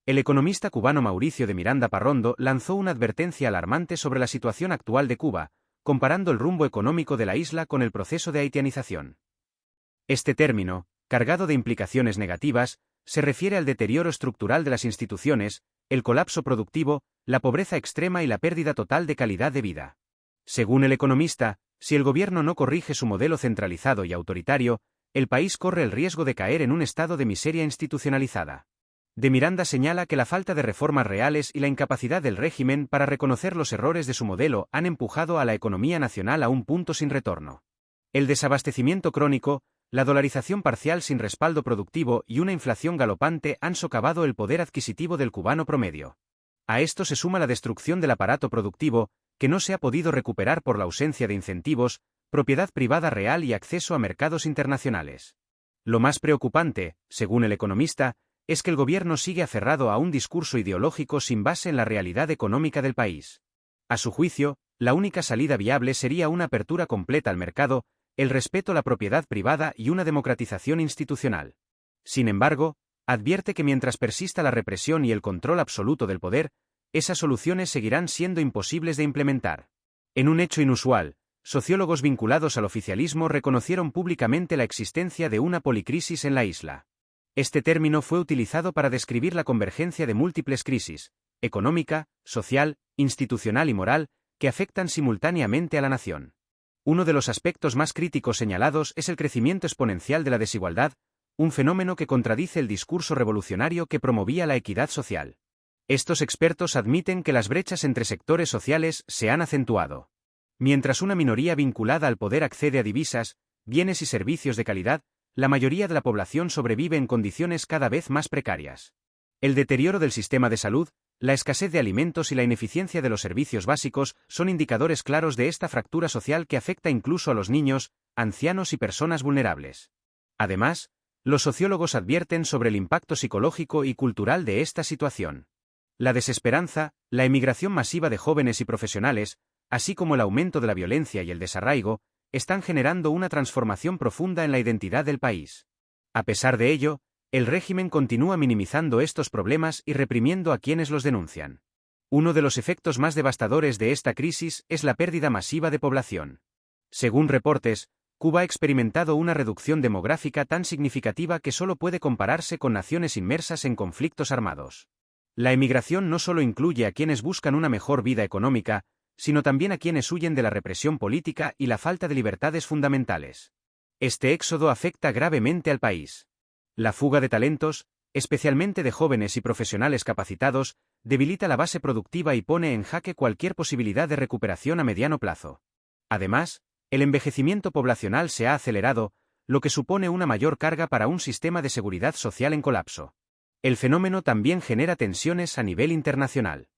El economista cubano Mauricio de Miranda Parrondo lanzó una advertencia alarmante sobre la situación actual de Cuba, comparando el rumbo económico de la isla con el proceso de haitianización. Este término, cargado de implicaciones negativas, se refiere al deterioro estructural de las instituciones, el colapso productivo, la pobreza extrema y la pérdida total de calidad de vida. Según el economista, si el gobierno no corrige su modelo centralizado y autoritario, el país corre el riesgo de caer en un estado de miseria institucionalizada. De Miranda señala que la falta de reformas reales y la incapacidad del régimen para reconocer los errores de su modelo han empujado a la economía nacional a un punto sin retorno. El desabastecimiento crónico, la dolarización parcial sin respaldo productivo y una inflación galopante han socavado el poder adquisitivo del cubano promedio. A esto se suma la destrucción del aparato productivo, que no se ha podido recuperar por la ausencia de incentivos, propiedad privada real y acceso a mercados internacionales. Lo más preocupante, según el economista, es que el gobierno sigue aferrado a un discurso ideológico sin base en la realidad económica del país. A su juicio, la única salida viable sería una apertura completa al mercado, el respeto a la propiedad privada y una democratización institucional. Sin embargo, advierte que mientras persista la represión y el control absoluto del poder, esas soluciones seguirán siendo imposibles de implementar. En un hecho inusual, sociólogos vinculados al oficialismo reconocieron públicamente la existencia de una policrisis en la isla. Este término fue utilizado para describir la convergencia de múltiples crisis, económica, social, institucional y moral, que afectan simultáneamente a la nación. Uno de los aspectos más críticos señalados es el crecimiento exponencial de la desigualdad, un fenómeno que contradice el discurso revolucionario que promovía la equidad social. Estos expertos admiten que las brechas entre sectores sociales se han acentuado. Mientras una minoría vinculada al poder accede a divisas, bienes y servicios de calidad, la mayoría de la población sobrevive en condiciones cada vez más precarias. El deterioro del sistema de salud, la escasez de alimentos y la ineficiencia de los servicios básicos son indicadores claros de esta fractura social que afecta incluso a los niños, ancianos y personas vulnerables. Además, los sociólogos advierten sobre el impacto psicológico y cultural de esta situación. La desesperanza, la emigración masiva de jóvenes y profesionales, así como el aumento de la violencia y el desarraigo, están generando una transformación profunda en la identidad del país. A pesar de ello, el régimen continúa minimizando estos problemas y reprimiendo a quienes los denuncian. Uno de los efectos más devastadores de esta crisis es la pérdida masiva de población. Según reportes, Cuba ha experimentado una reducción demográfica tan significativa que solo puede compararse con naciones inmersas en conflictos armados. La emigración no solo incluye a quienes buscan una mejor vida económica, sino también a quienes huyen de la represión política y la falta de libertades fundamentales. Este éxodo afecta gravemente al país. La fuga de talentos, especialmente de jóvenes y profesionales capacitados, debilita la base productiva y pone en jaque cualquier posibilidad de recuperación a mediano plazo. Además, el envejecimiento poblacional se ha acelerado, lo que supone una mayor carga para un sistema de seguridad social en colapso. El fenómeno también genera tensiones a nivel internacional.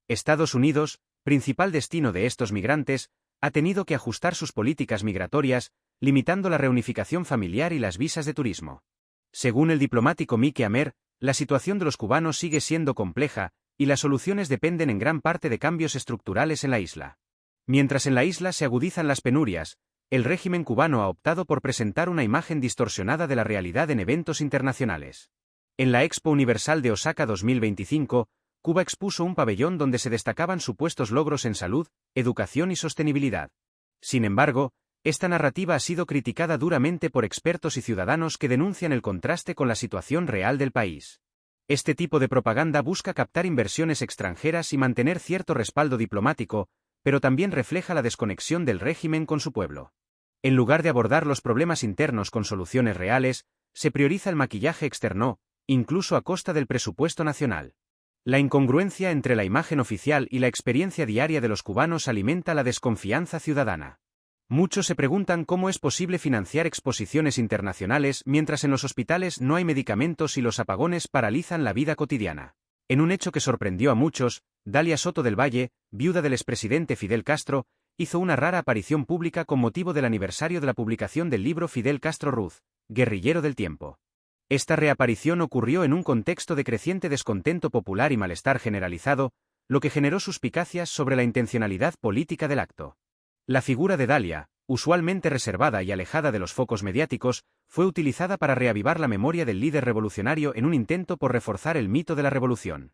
Estados Unidos, principal destino de estos migrantes, ha tenido que ajustar sus políticas migratorias, limitando la reunificación familiar y las visas de turismo. Según el diplomático Mike Amer, la situación de los cubanos sigue siendo compleja, y las soluciones dependen en gran parte de cambios estructurales en la isla. Mientras en la isla se agudizan las penurias, el régimen cubano ha optado por presentar una imagen distorsionada de la realidad en eventos internacionales. En la Expo Universal de Osaka 2025, Cuba expuso un pabellón donde se destacaban supuestos logros en salud, educación y sostenibilidad. Sin embargo, esta narrativa ha sido criticada duramente por expertos y ciudadanos que denuncian el contraste con la situación real del país. Este tipo de propaganda busca captar inversiones extranjeras y mantener cierto respaldo diplomático, pero también refleja la desconexión del régimen con su pueblo. En lugar de abordar los problemas internos con soluciones reales, se prioriza el maquillaje externo, incluso a costa del presupuesto nacional. La incongruencia entre la imagen oficial y la experiencia diaria de los cubanos alimenta la desconfianza ciudadana. Muchos se preguntan cómo es posible financiar exposiciones internacionales mientras en los hospitales no hay medicamentos y los apagones paralizan la vida cotidiana. En un hecho que sorprendió a muchos, Dalia Soto del Valle, viuda del expresidente Fidel Castro, hizo una rara aparición pública con motivo del aniversario de la publicación del libro Fidel Castro Ruz, Guerrillero del Tiempo. Esta reaparición ocurrió en un contexto de creciente descontento popular y malestar generalizado, lo que generó suspicacias sobre la intencionalidad política del acto. La figura de Dalia, usualmente reservada y alejada de los focos mediáticos, fue utilizada para reavivar la memoria del líder revolucionario en un intento por reforzar el mito de la revolución.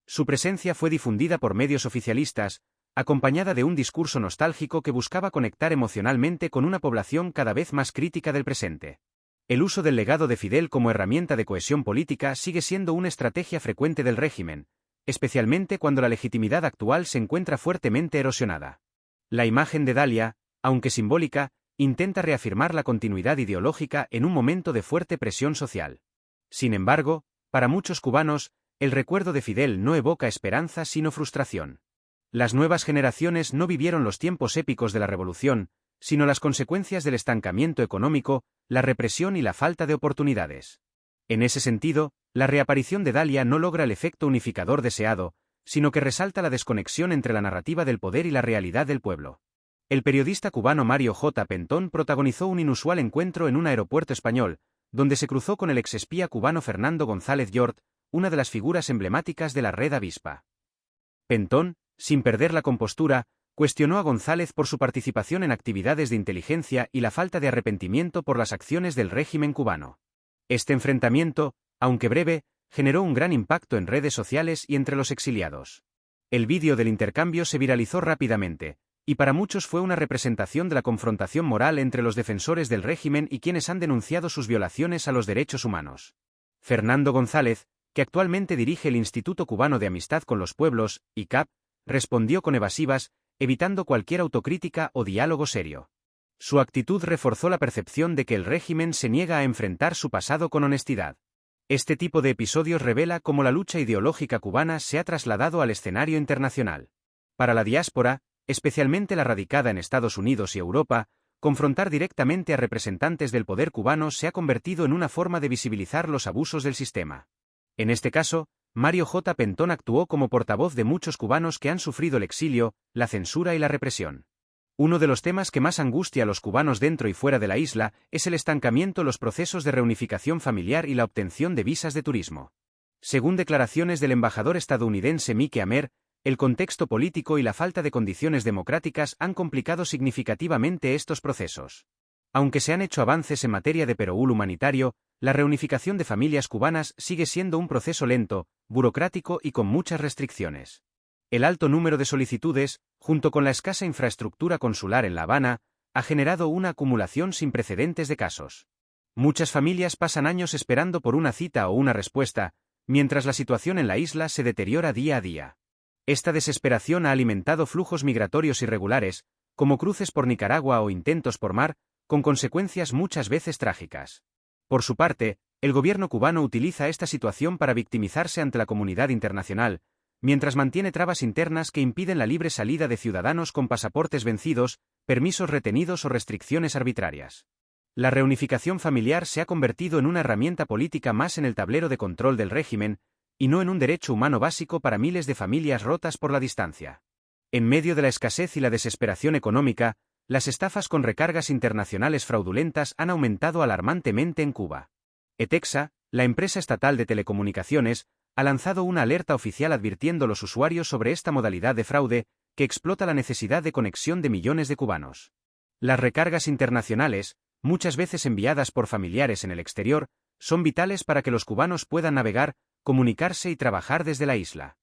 Su presencia fue difundida por medios oficialistas, acompañada de un discurso nostálgico que buscaba conectar emocionalmente con una población cada vez más crítica del presente. El uso del legado de Fidel como herramienta de cohesión política sigue siendo una estrategia frecuente del régimen, especialmente cuando la legitimidad actual se encuentra fuertemente erosionada. La imagen de Dalia, aunque simbólica, intenta reafirmar la continuidad ideológica en un momento de fuerte presión social. Sin embargo, para muchos cubanos, el recuerdo de Fidel no evoca esperanza sino frustración. Las nuevas generaciones no vivieron los tiempos épicos de la revolución, sino las consecuencias del estancamiento económico, la represión y la falta de oportunidades. En ese sentido, la reaparición de Dalia no logra el efecto unificador deseado, sino que resalta la desconexión entre la narrativa del poder y la realidad del pueblo. El periodista cubano Mario J. Pentón protagonizó un inusual encuentro en un aeropuerto español, donde se cruzó con el exespía cubano Fernando González Yort, una de las figuras emblemáticas de la Red Avispa. Pentón, sin perder la compostura, cuestionó a González por su participación en actividades de inteligencia y la falta de arrepentimiento por las acciones del régimen cubano. Este enfrentamiento, aunque breve, generó un gran impacto en redes sociales y entre los exiliados. El vídeo del intercambio se viralizó rápidamente, y para muchos fue una representación de la confrontación moral entre los defensores del régimen y quienes han denunciado sus violaciones a los derechos humanos. Fernando González, que actualmente dirige el Instituto Cubano de Amistad con los Pueblos, ICAP, respondió con evasivas, evitando cualquier autocrítica o diálogo serio. Su actitud reforzó la percepción de que el régimen se niega a enfrentar su pasado con honestidad. Este tipo de episodios revela cómo la lucha ideológica cubana se ha trasladado al escenario internacional. Para la diáspora, especialmente la radicada en Estados Unidos y Europa, confrontar directamente a representantes del poder cubano se ha convertido en una forma de visibilizar los abusos del sistema. En este caso, Mario J. Pentón actuó como portavoz de muchos cubanos que han sufrido el exilio, la censura y la represión. Uno de los temas que más angustia a los cubanos dentro y fuera de la isla es el estancamiento en los procesos de reunificación familiar y la obtención de visas de turismo. Según declaraciones del embajador estadounidense Mike Amer, el contexto político y la falta de condiciones democráticas han complicado significativamente estos procesos. Aunque se han hecho avances en materia de perogul humanitario, la reunificación de familias cubanas sigue siendo un proceso lento, burocrático y con muchas restricciones. El alto número de solicitudes, junto con la escasa infraestructura consular en La Habana, ha generado una acumulación sin precedentes de casos. Muchas familias pasan años esperando por una cita o una respuesta, mientras la situación en la isla se deteriora día a día. Esta desesperación ha alimentado flujos migratorios irregulares, como cruces por Nicaragua o intentos por mar, con consecuencias muchas veces trágicas. Por su parte, el gobierno cubano utiliza esta situación para victimizarse ante la comunidad internacional, mientras mantiene trabas internas que impiden la libre salida de ciudadanos con pasaportes vencidos, permisos retenidos o restricciones arbitrarias. La reunificación familiar se ha convertido en una herramienta política más en el tablero de control del régimen, y no en un derecho humano básico para miles de familias rotas por la distancia. En medio de la escasez y la desesperación económica, las estafas con recargas internacionales fraudulentas han aumentado alarmantemente en Cuba. ETEXA, la empresa estatal de telecomunicaciones, ha lanzado una alerta oficial advirtiendo a los usuarios sobre esta modalidad de fraude, que explota la necesidad de conexión de millones de cubanos. Las recargas internacionales, muchas veces enviadas por familiares en el exterior, son vitales para que los cubanos puedan navegar, comunicarse y trabajar desde la isla.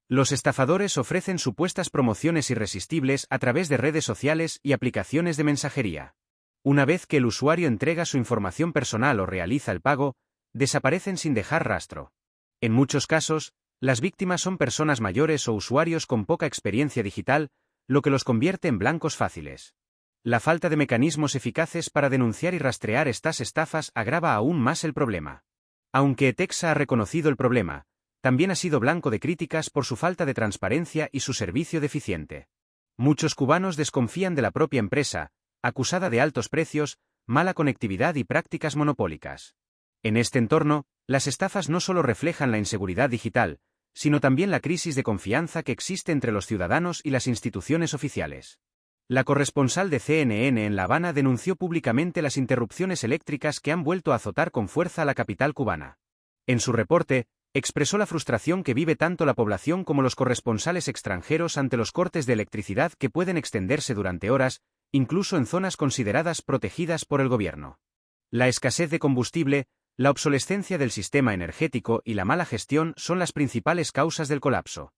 Los estafadores ofrecen supuestas promociones irresistibles a través de redes sociales y aplicaciones de mensajería. Una vez que el usuario entrega su información personal o realiza el pago, desaparecen sin dejar rastro. En muchos casos, las víctimas son personas mayores o usuarios con poca experiencia digital, lo que los convierte en blancos fáciles. La falta de mecanismos eficaces para denunciar y rastrear estas estafas agrava aún más el problema. Aunque ETEXA ha reconocido el problema, también ha sido blanco de críticas por su falta de transparencia y su servicio deficiente. Muchos cubanos desconfían de la propia empresa, acusada de altos precios, mala conectividad y prácticas monopólicas. En este entorno, las estafas no solo reflejan la inseguridad digital, sino también la crisis de confianza que existe entre los ciudadanos y las instituciones oficiales. La corresponsal de CNN en La Habana denunció públicamente las interrupciones eléctricas que han vuelto a azotar con fuerza a la capital cubana. En su reporte, expresó la frustración que vive tanto la población como los corresponsales extranjeros ante los cortes de electricidad que pueden extenderse durante horas, incluso en zonas consideradas protegidas por el gobierno. La escasez de combustible, la obsolescencia del sistema energético y la mala gestión son las principales causas del colapso.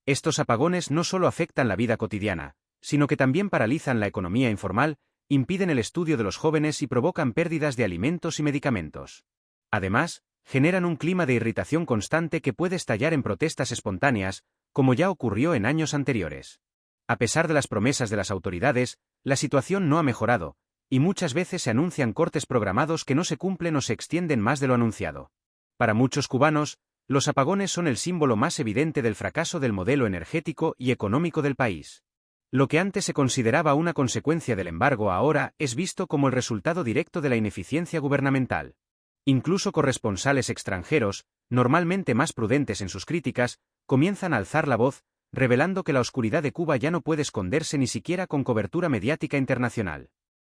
Estos apagones no solo afectan la vida cotidiana, sino que también paralizan la economía informal, impiden el estudio de los jóvenes y provocan pérdidas de alimentos y medicamentos. Además, generan un clima de irritación constante que puede estallar en protestas espontáneas, como ya ocurrió en años anteriores. A pesar de las promesas de las autoridades, la situación no ha mejorado, y muchas veces se anuncian cortes programados que no se cumplen o se extienden más de lo anunciado. Para muchos cubanos, los apagones son el símbolo más evidente del fracaso del modelo energético y económico del país. Lo que antes se consideraba una consecuencia del embargo ahora es visto como el resultado directo de la ineficiencia gubernamental. Incluso corresponsales extranjeros, normalmente más prudentes en sus críticas, comienzan a alzar la voz, revelando que la oscuridad de Cuba ya no puede esconderse ni siquiera con cobertura mediática internacional.